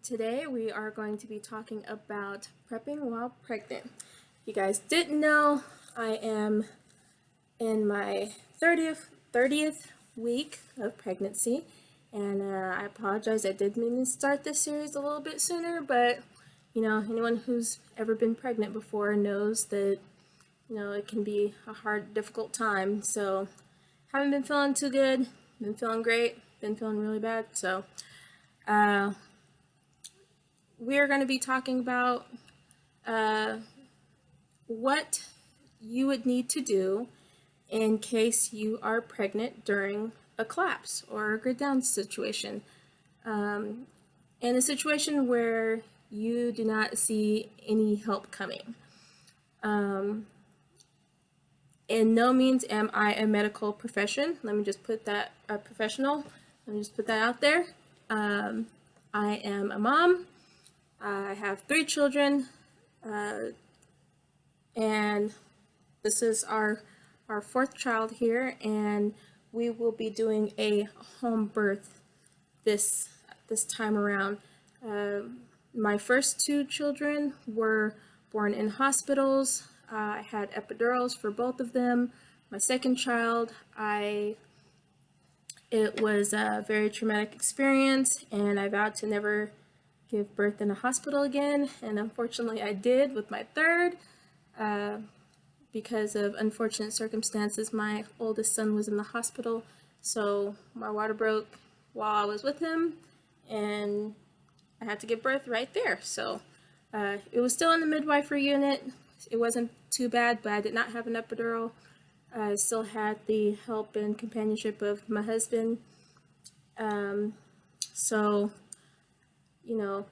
Today we are going to be talking about prepping while pregnant. If you guys didn't know, I am in my 30th week of pregnancy, and I apologize, I did mean to start this series a little bit sooner, but anyone who's ever been pregnant before knows that it can be a hard, difficult time. So haven't been feeling too good, been feeling great, been feeling really bad. So we are going to be talking about what you would need to do in case you are pregnant during a collapse or a grid down situation. In a situation where you do not see any help coming. In no means am I a medical profession. Let me just put that, a professional. Let me just put that out there. I am a mom. I have 3 children, and this is our 4th child here, and we will be doing a home birth this time around. My first 2 children were born in hospitals. I had epidurals for both of them. My second child, it was a very traumatic experience, and I vowed to never give birth in a hospital again, and unfortunately I did with my third. Because of unfortunate circumstances, my oldest son was in the hospital, so my water broke while I was with him, and I had to give birth right there. So it was still in the midwifery unit. It wasn't too bad, but I did not have an epidural. I still had the help and companionship of my husband.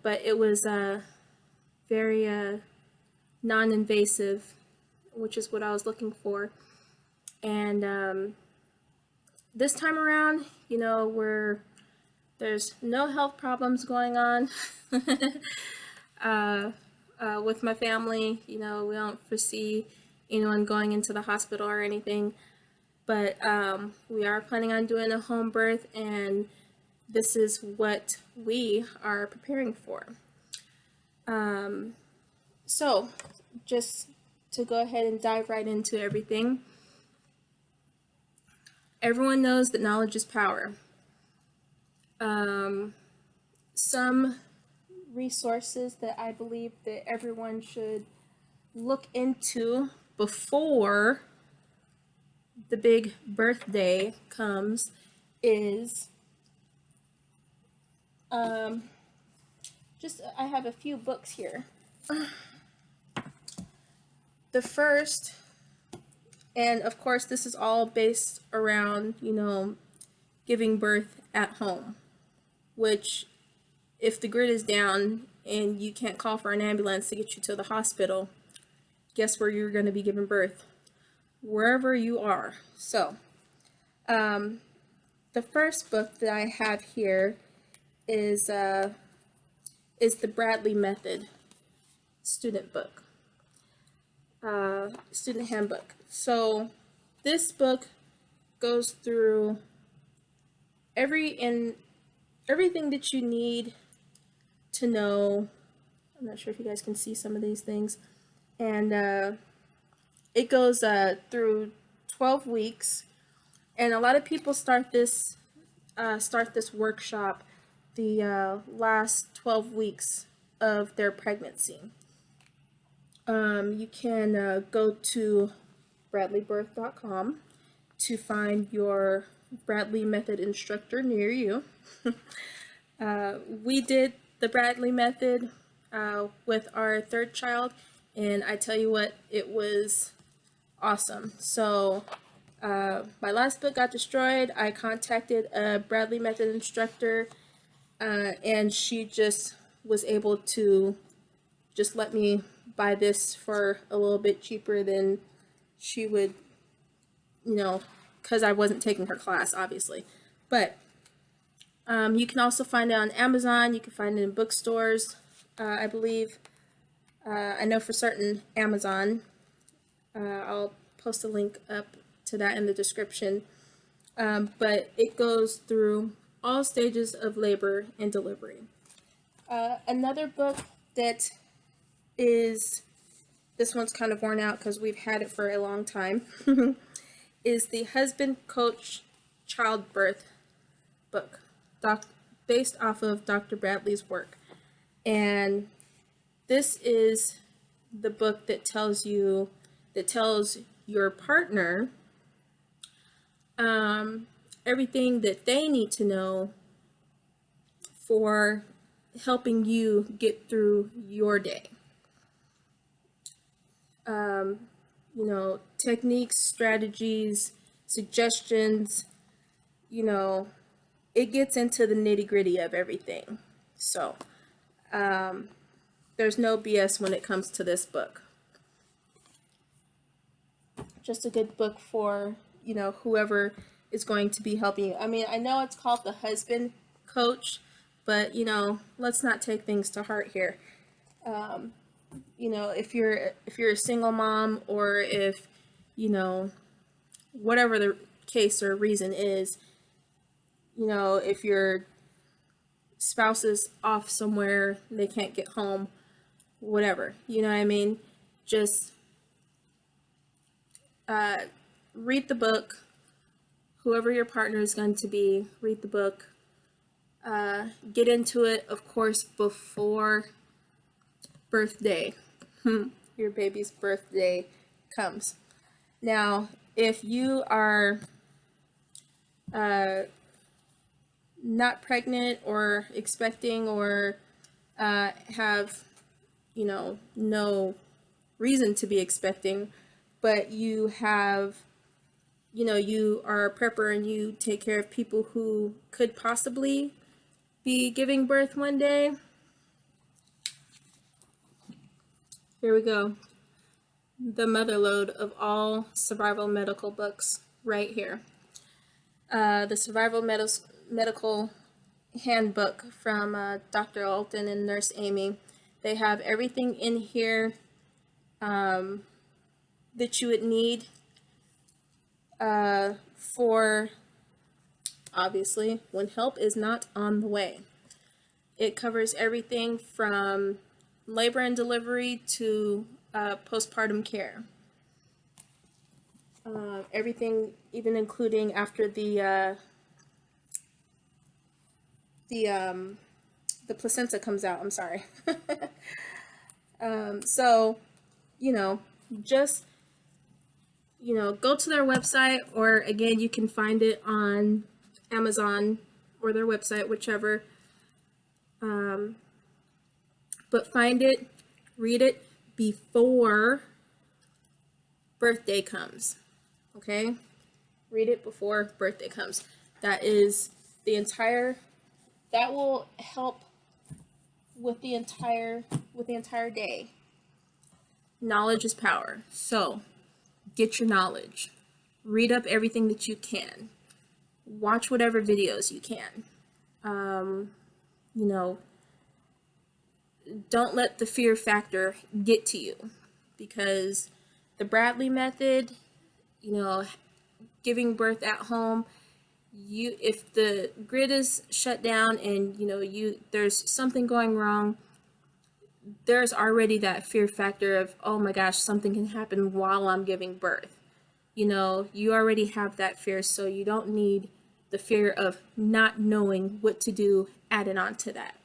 But it was very non-invasive, which is what I was looking for. And this time around, there's no health problems going on with my family. We don't foresee anyone going into the hospital or anything, but we are planning on doing a home birth, and this is what we are preparing for. So just to go ahead and dive right into everything. Everyone knows that knowledge is power. Some resources that I believe that everyone should look into before the big birthday comes is I have a few books here. The first, and of course this is all based around, giving birth at home, which if the grid is down and you can't call for an ambulance to get you to the hospital, guess where you're going to be giving birth? Wherever you are. So, the first book that I have here is the Bradley Method student book. Student handbook. So this book goes through everything that you need to know. I'm not sure if you guys can see some of these things, and it goes through 12 weeks, and a lot of people start this workshop the last 12 weeks of their pregnancy. You can go to bradleybirth.com to find your Bradley Method instructor near you. We did the Bradley Method with our 3rd child, and I tell you what, it was awesome. So my last book got destroyed. I contacted a Bradley Method instructor, and she just was able to just let me buy this for a little bit cheaper than she would, because I wasn't taking her class, obviously. But you can also find it on Amazon. You can find it in bookstores, I believe. I know for certain Amazon. I'll post a link up to that in the description. But it goes through all stages of labor and delivery. Another book that is, this one's kind of worn out because we've had it for a long time, is the Husband Coach Childbirth book, based off of Dr. Bradley's work. And this is the book that tells your partner everything that they need to know for helping you get through your day. You know, techniques, strategies, suggestions, you know, it gets into the nitty-gritty of everything. So, there's no BS when it comes to this book. Just a good book for, you know, whoever is going to be helping you. I mean, I know it's called the Husband Coach, but, you know, let's not take things to heart here. You know, if you're a single mom, or if, you know, whatever the case or reason is, you know, if your spouse is off somewhere, they can't get home, whatever, you know what I mean? Just read the book. Whoever your partner is going to be, read the book. Get into it, of course, before birthday. Your baby's birthday comes. Now, if you are not pregnant or expecting, or have, you know, no reason to be expecting, but you have, you know, you are a prepper and you take care of people who could possibly be giving birth one day, here we go. The mother lode of all survival medical books right here. The Survival Medical Handbook from Dr. Alton and Nurse Amy. They have everything in here that you would need for, obviously, when help is not on the way. It covers everything from labor and delivery to postpartum care. Everything, even including after the placenta comes out. I'm sorry. So, you know, just, you know, go to their website, or again, you can find it on Amazon or their website, whichever. But find it, read it before birthday comes. Okay? Read it before birthday comes. That will help with the entire day. Knowledge is power. So, get your knowledge. Read up everything that you can. Watch whatever videos you can. You know, don't let the fear factor get to you, because the Bradley method, you know, giving birth at home, if the grid is shut down and, you know, there's something going wrong, there's already that fear factor of, oh my gosh, something can happen while I'm giving birth. You know, you already have that fear, so you don't need the fear of not knowing what to do added on to that.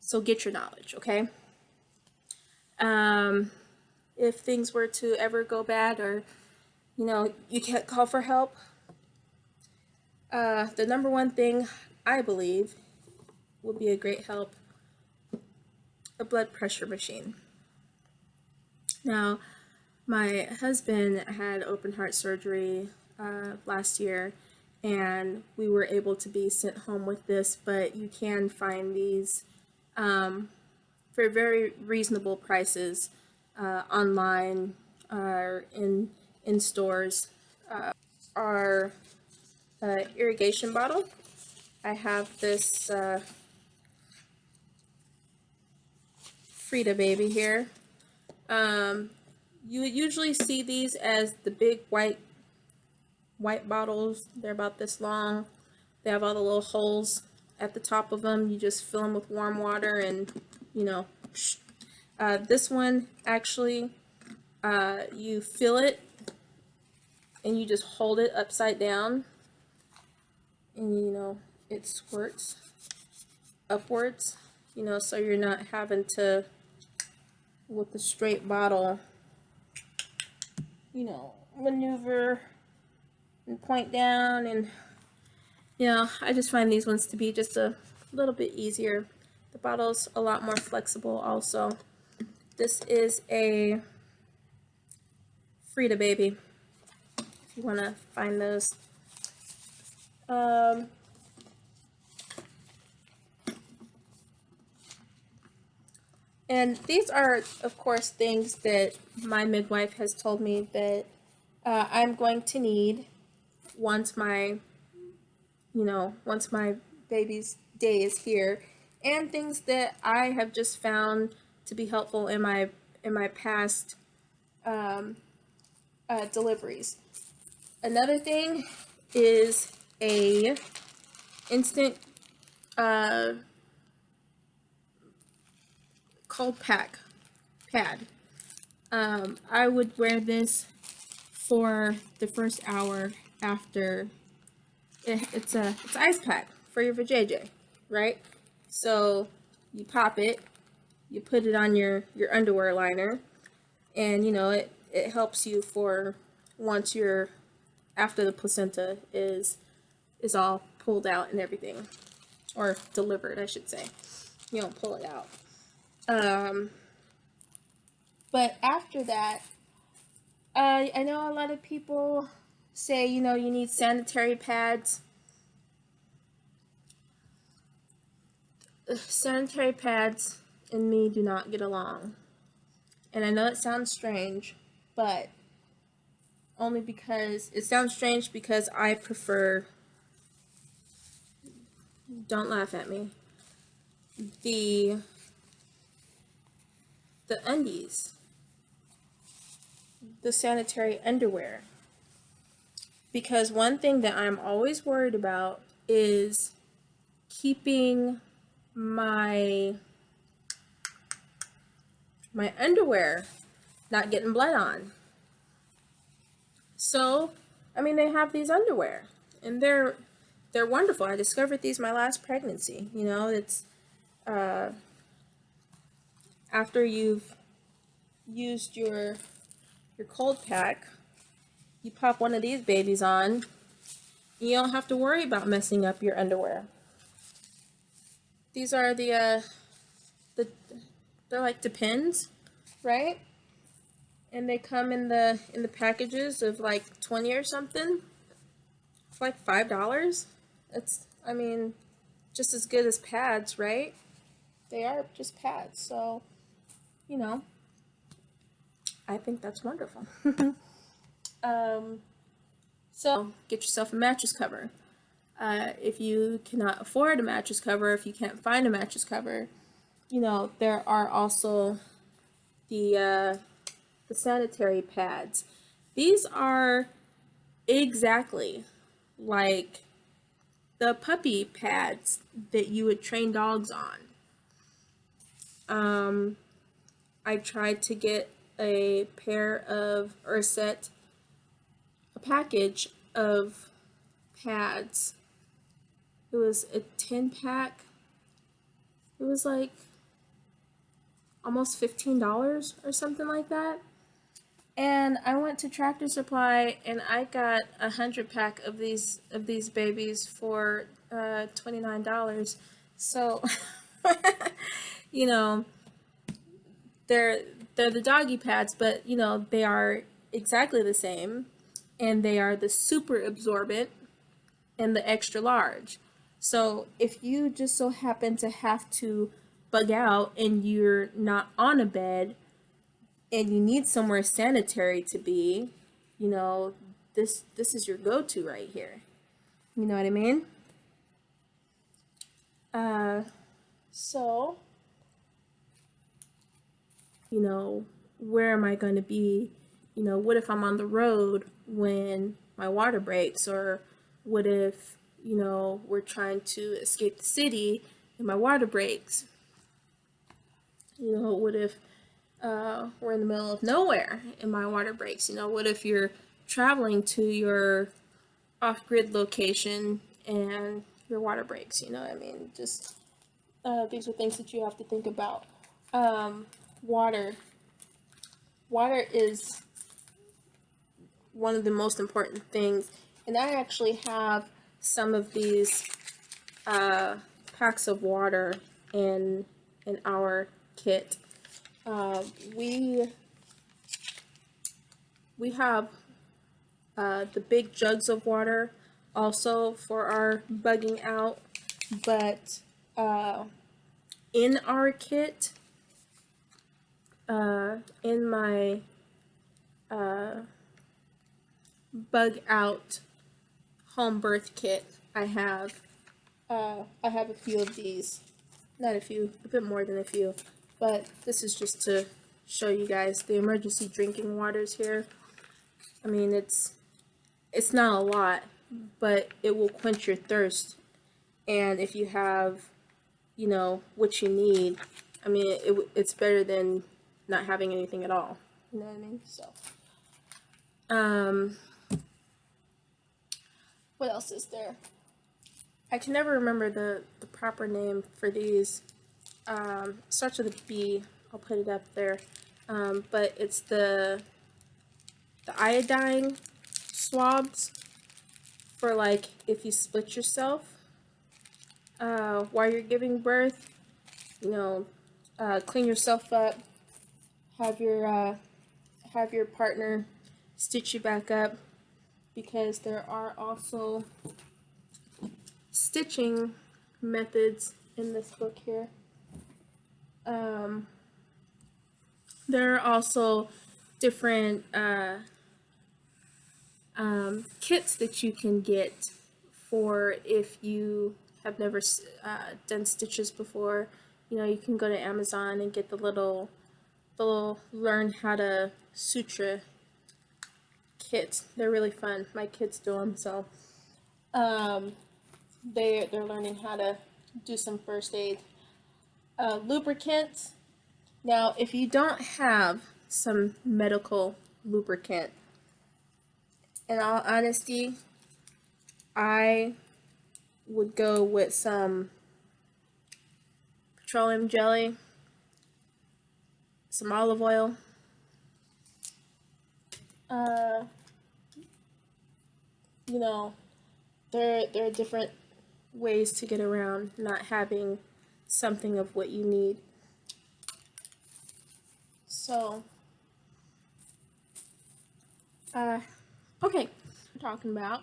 So get your knowledge, okay? If things were to ever go bad, or, you know, you can't call for help, the number one thing I believe would be a great help: a blood pressure machine. Now, my husband had open heart surgery last year, and we were able to be sent home with this, but you can find these for very reasonable prices online or in stores. Our irrigation bottle. I have this Frida baby here. You would usually see these as the big white bottles. They're about this long. They have all the little holes at the top of them. You just fill them with warm water and, you know, this one actually, you fill it and you just hold it upside down, and you know, it squirts upwards, you know, so you're not having to, with the straight bottle, you know, maneuver and point down. And you know, I just find these ones to be just a little bit easier. The bottle's a lot more flexible also. This is a Frida baby, if you want to find those. And these are, of course, things that my midwife has told me that I'm going to need once my, you know, once my baby's day is here, and things that I have just found to be helpful in my past deliveries. Another thing is a instant cold pack pad. I would wear this for the first hour after. It's ice pack for your vajayjay, right? So you pop it, you put it on your underwear liner, and you know, it helps you for once you're after the placenta is all pulled out and everything, or delivered, I should say. You don't pull it out. But after that, I know a lot of people say, you know, you need sanitary pads. Sanitary pads and me do not get along. And I know it sounds strange, but only because it sounds strange because I prefer, don't laugh at me, the undies, the sanitary underwear. Because one thing that I'm always worried about is keeping my underwear not getting blood on. So, I mean, they have these underwear, and they're wonderful. I discovered these my last pregnancy. You know, it's after you've used your cold pack, you pop one of these babies on. You don't have to worry about messing up your underwear. These are they're like Depends, right? And they come in the packages of like 20 or something. It's like $5. It's, I mean, just as good as pads, right? They are just pads, so you know, I think that's wonderful. So get yourself a mattress cover. If you cannot afford a mattress cover, if you can't find a mattress cover, you know, there are also the sanitary pads. These are exactly like the puppy pads that you would train dogs on. I tried to get a package of pads. It was a 10-pack. It was like almost $15 or something like that. And I went to Tractor Supply and I got a 100-pack of these babies for $29. So you know, they're the doggy pads, but you know, they are exactly the same, and they are the super absorbent and the extra large. So if you just so happen to have to bug out and you're not on a bed and you need somewhere sanitary to be, you know, this is your go-to right here. You know what I mean? So, you know, where am I going to be? What if I'm on the road when my water breaks? Or what if, we're trying to escape the city and my water breaks? What if we're in the middle of nowhere and my water breaks? What if you're traveling to your off-grid location and your water breaks? Just these are things that you have to think about. Water. Water is one of the most important things, and I actually have some of these packs of water in our kit. We have the big jugs of water also for our bugging out, but in our kit, in my bug out home birth kit, I have a few of these. Not a few, a bit more than a few, but this is just to show you guys the emergency drinking waters here. It's not a lot, but it will quench your thirst, and if you have what you need, it's better than not having anything at all. You know what I mean? So what else is there? I can never remember the proper name for these. Starts with a B. I'll put it up there. But it's the iodine swabs for, like, if you split yourself while you're giving birth. Clean yourself up. Have your partner stitch you back up, because there are also stitching methods in this book here. There are also different kits that you can get for if you have never done stitches before. You can go to Amazon and get the little learn how to suture kits. They're really fun. My kids do them, so they're learning how to do some first aid. Lubricants. Now, if you don't have some medical lubricant, in all honesty, I would go with some petroleum jelly, some olive oil. There are different ways to get around not having something of what you need. So, okay, we're talking about,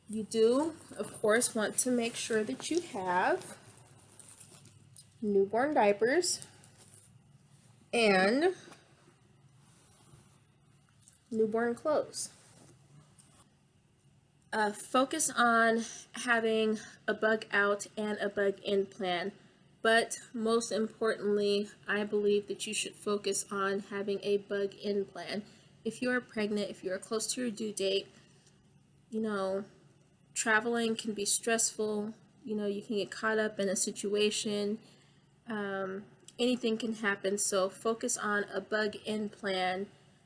you do, of course, want to make sure that you have newborn diapers and newborn clothes. Focus on having a bug out and a bug in plan, but most importantly, I believe that you should focus on having a bug in plan. If you are pregnant, if you are close to your due date, traveling can be stressful. You can get caught up in a situation. Anything can happen, so focus on a bug in plan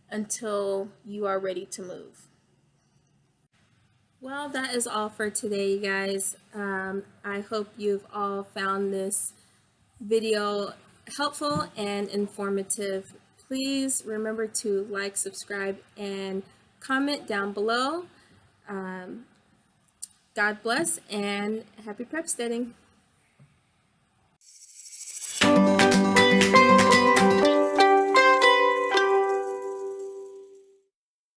until you are ready to move. Well, that is all for today, you guys. I hope you've all found this video helpful and informative. Please remember to like, subscribe, and comment down below. God bless, and happy prep steading.